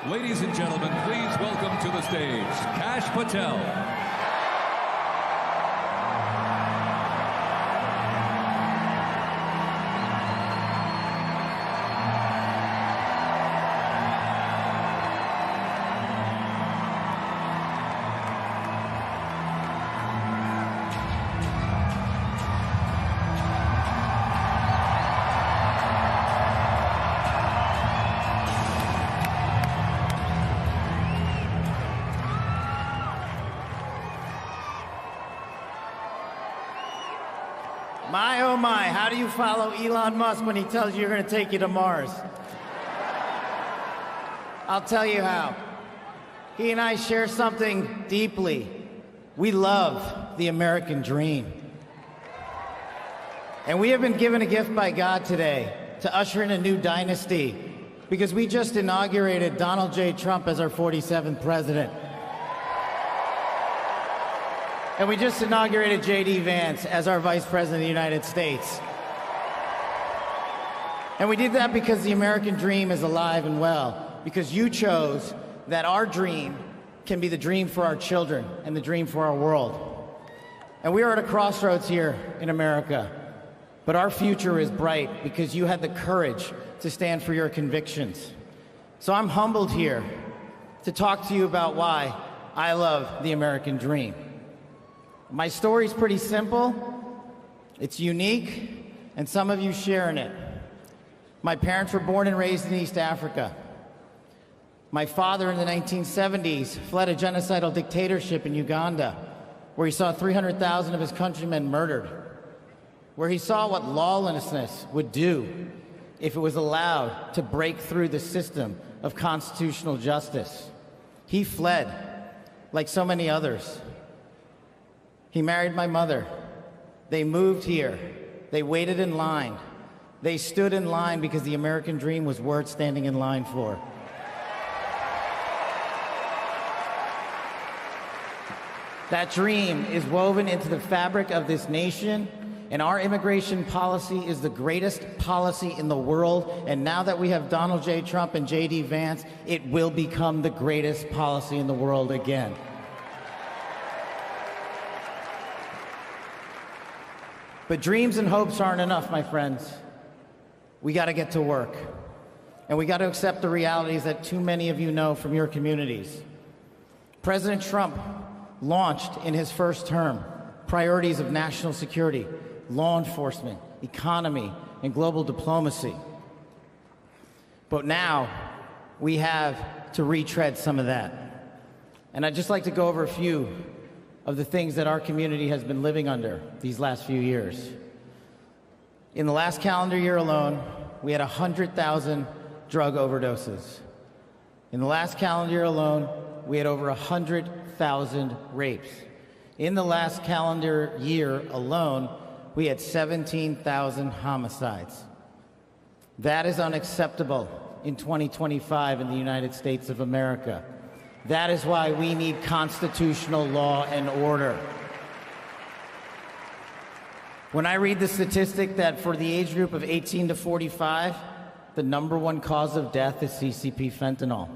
Ladies and gentlemen, please welcome to the stage, Kash Patel. My, oh my, how do you follow Elon Musk when he tells you you're going to take you to Mars? I'll tell you how. He and I share something deeply. We love the American dream. And we have been given a gift by God today to usher in a new dynasty because we just inaugurated Donald J. Trump as our 47th president. And we just inaugurated J.D. Vance as our Vice President of the United States. And we did that because the American dream is alive and well, because you chose that our dream can be the dream for our children and the dream for our world. And we are at a crossroads here in America, but our future is bright because you had the courage to stand for your convictions. So I'm humbled here to talk to you about why I love the American dream. My story's pretty simple, it's unique, and some of you share in it. My parents were born and raised in East Africa. My father in the 1970s fled a genocidal dictatorship in Uganda, where he saw 300,000 of his countrymen murdered, where he saw what lawlessness would do if it was allowed to break through the system of constitutional justice. He fled, like so many others. He married my mother. They moved here. They waited in line. They stood in line because the American dream was worth standing in line for. That dream is woven into the fabric of this nation, and our immigration policy is the greatest policy in the world. And now that we have Donald J. Trump and J.D. Vance, it will become the greatest policy in the world again. But dreams and hopes aren't enough, my friends. We got to get to work. And we got to accept the realities that too many of you know from your communities. President Trump launched in his first term priorities of national security, law enforcement, economy, and global diplomacy. But now we have to retread some of that. And I'd just like to go over a few of the things that our community has been living under these last few years. In the last calendar year alone, we had 100,000 drug overdoses. In the last calendar year alone, we had over 100,000 rapes. In the last calendar year alone, we had 17,000 homicides. That is unacceptable in 2025 in the United States of America. That is why we need constitutional law and order. When I read the statistic that for the age group of 18 to 45, the #1 cause of death is CCP fentanyl.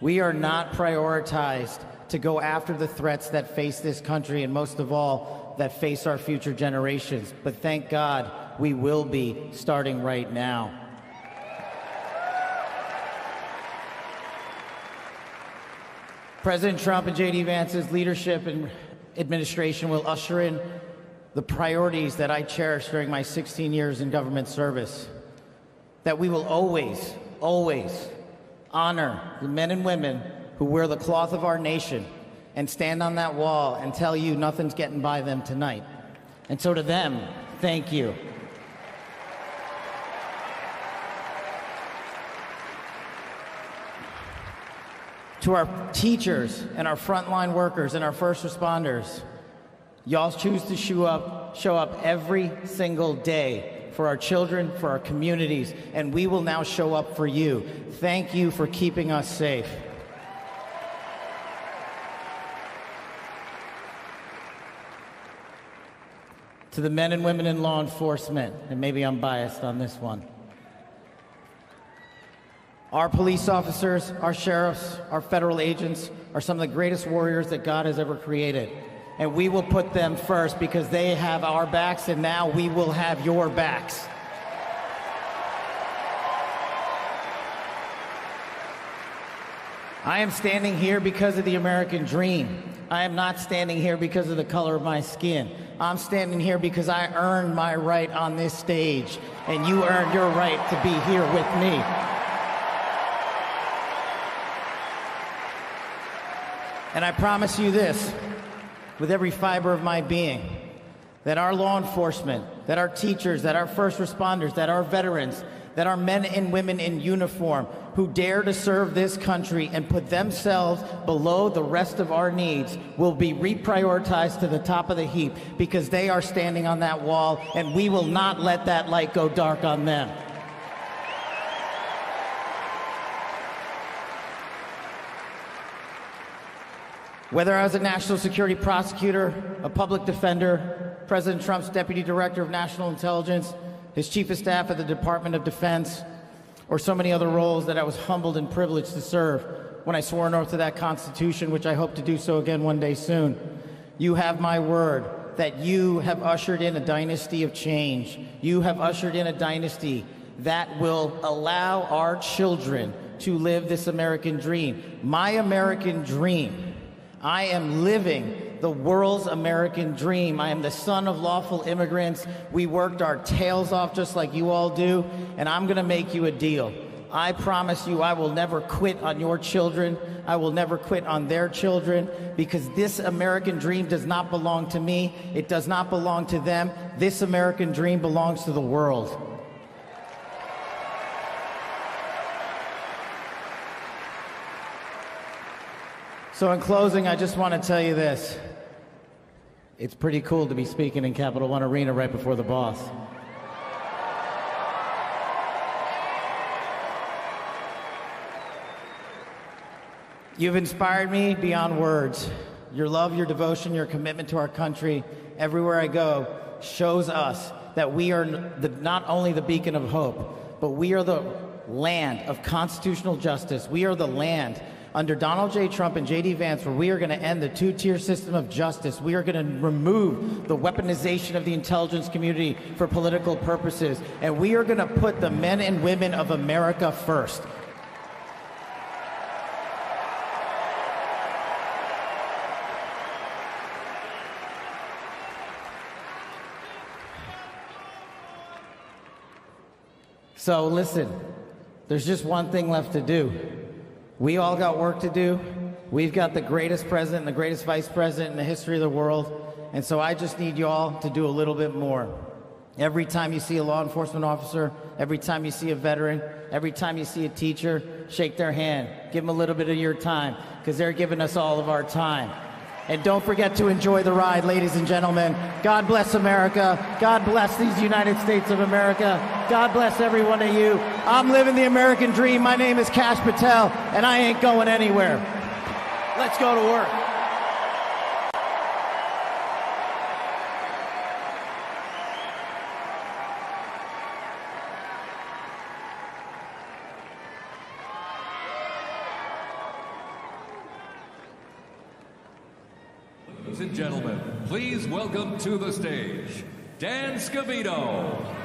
We are not prioritized to go after the threats that face this country, and most of all, that face our future generations. But thank God, we will be starting right now. President Trump and J.D. Vance's leadership and administration will usher in the priorities that I cherished during my 16 years in government service. That we will always, always honor the men and women who wear the cloth of our nation and stand on that wall and tell you nothing's getting by them tonight. And so to them, thank you. To our teachers and our frontline workers and our first responders, y'all choose to show up every single day for our children, for our communities, and we will now show up for you. Thank you for keeping us safe. To the men and women in law enforcement, and maybe I'm biased on this one, Our police officers, our sheriffs, our federal agents are some of the greatest warriors that God has ever created. And we will put them first because they have our backs, and now we will have your backs. I am standing here because of the American dream. I am not standing here because of the color of my skin. I'm standing here because I earned my right on this stage, and you earned your right to be here with me. And I promise you this, with every fiber of my being, that our law enforcement, that our teachers, that our first responders, that our veterans, that our men and women in uniform who dare to serve this country and put themselves below the rest of our needs will be reprioritized to the top of the heap because they are standing on that wall, and we will not let that light go dark on them. Whether I was a national security prosecutor, a public defender, President Trump's deputy director of national intelligence, his chief of staff at the Department of Defense, or so many other roles that I was humbled and privileged to serve when I swore an oath to that Constitution, which I hope to do so again one day soon. You have my word that you have ushered in a dynasty of change. You have ushered in a dynasty that will allow our children to live this American dream. My American dream. I am living the world's American dream. I am the son of lawful immigrants. We worked our tails off just like you all do, and I'm gonna make you a deal. I promise you I will never quit on your children. I will never quit on their children, because this American dream does not belong to me. It does not belong to them. This American dream belongs to the world. So in closing, I just want to tell you this. It's pretty cool to be speaking in Capital One Arena right before the boss. You've inspired me beyond words. Your love, your devotion, your commitment to our country, everywhere I go, shows us that we are not only the beacon of hope, but we are the land of constitutional justice. We are the land under Donald J. Trump and J.D. Vance, where we are going to end the two-tier system of justice. We are going to remove the weaponization of the intelligence community for political purposes. And we are going to put the men and women of America first. So listen, there's just one thing left to do. We all got work to do. We've got the greatest president and the greatest vice president in the history of the world. And so I just need you all to do a little bit more. Every time you see a law enforcement officer, every time you see a veteran, every time you see a teacher, shake their hand. Give them a little bit of your time, because they're giving us all of our time. And don't forget to enjoy the ride, ladies and gentlemen. God bless America. God bless these United States of America. God bless every one of you. I'm living the American dream. My name is Kash Patel, and I ain't going anywhere. Let's go to work. Ladies and gentlemen, please welcome to the stage, Dan Scavino.